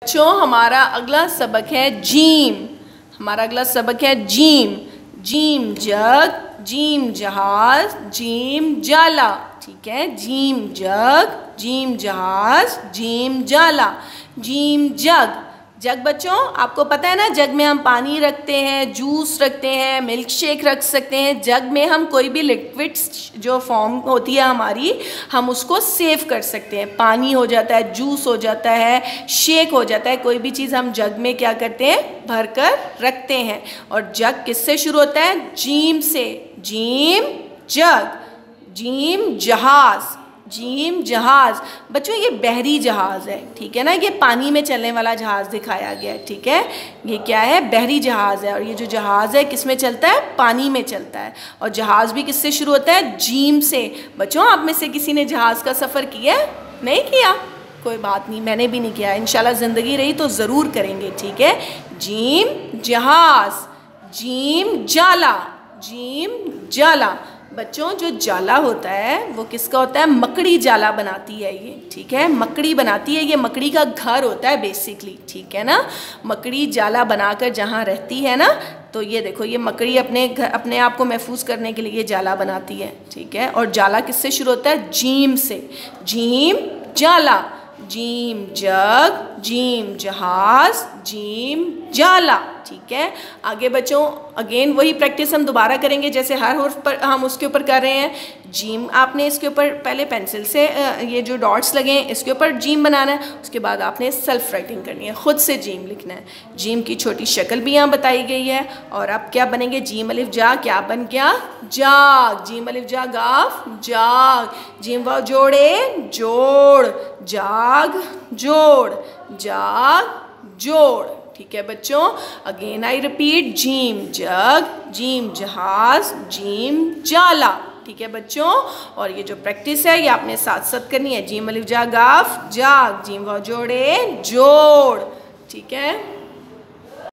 बच्चों हमारा अगला सबक है जीम। हमारा अगला सबक है जीम। जीम जग, जीम जहाज, जीम जाला। ठीक है, जीम जग, जीम जहाज, जीम जाला। जीम जग। जग बच्चों आपको पता है ना, जग में हम पानी रखते हैं, जूस रखते हैं, मिल्क शेक रख सकते हैं। जग में हम कोई भी लिक्विड्स जो फॉर्म होती है हमारी, हम उसको सेव कर सकते हैं। पानी हो जाता है, जूस हो जाता है, शेक हो जाता है, कोई भी चीज़ हम जग में क्या करते हैं, भर कर रखते हैं। और जग किससे शुरू होता है? जीम से। जीम जग, जीम जहाज, जीम जहाज। बच्चों ये बहरी जहाज है, ठीक है ना, ये पानी में चलने वाला जहाज दिखाया गया है। ठीक है, ये क्या है? बहरी जहाज है। और ये जो जहाज है किस में चलता है? पानी में चलता है। और जहाज भी किससे शुरू होता है? जीम से। बच्चों आप में से किसी ने जहाज का सफ़र किया? नहीं किया? कोई बात नहीं, मैंने भी नहीं किया। इंशाल्लाह ज़िंदगी रही तो ज़रूर करेंगे। ठीक है, जीम जहाज, जीम जाला, जीम जाला। बच्चों जो जाला होता है वो किसका होता है? मकड़ी जाला बनाती है ये। ठीक है, मकड़ी बनाती है, ये मकड़ी का घर होता है बेसिकली। ठीक है ना, मकड़ी जाला बनाकर जहाँ रहती है ना, तो ये देखो, ये मकड़ी अपने आप को महफूज करने के लिए ये जाला बनाती है। ठीक है, और जाला किससे शुरू होता है? जीम से। जीम जाला, जीम जग, जीम जहाज, जीम जाला। ठीक है, आगे बच्चों अगेन वही प्रैक्टिस हम दोबारा करेंगे, जैसे हर हुर्फ पर हम उसके ऊपर कर रहे हैं। जीम आपने इसके ऊपर पहले पेंसिल से ये जो डॉट्स लगे हैं इसके ऊपर जीम बनाना है। उसके बाद आपने सेल्फ राइटिंग करनी है, ख़ुद से जीम लिखना है। जीम की छोटी शक्ल भी यहाँ बताई गई है। और अब क्या बनेंगे? जीम अलिफ जा क्या बन गया? जाग। जीम अलिफ जा गाफ जाग। जीम वाव जोड़े जोड़, जाग जोड़, जाग जोड़। ठीक है बच्चों, again I repeat, gym jug, gym जहाज, जीम जाला। ठीक है बच्चों, और ये जो प्रैक्टिस है ये आपने साथ साथ करनी है। जीम अलिफ जा गाफ जाग, जीम वाव जोड़े जोड़। ठीक है।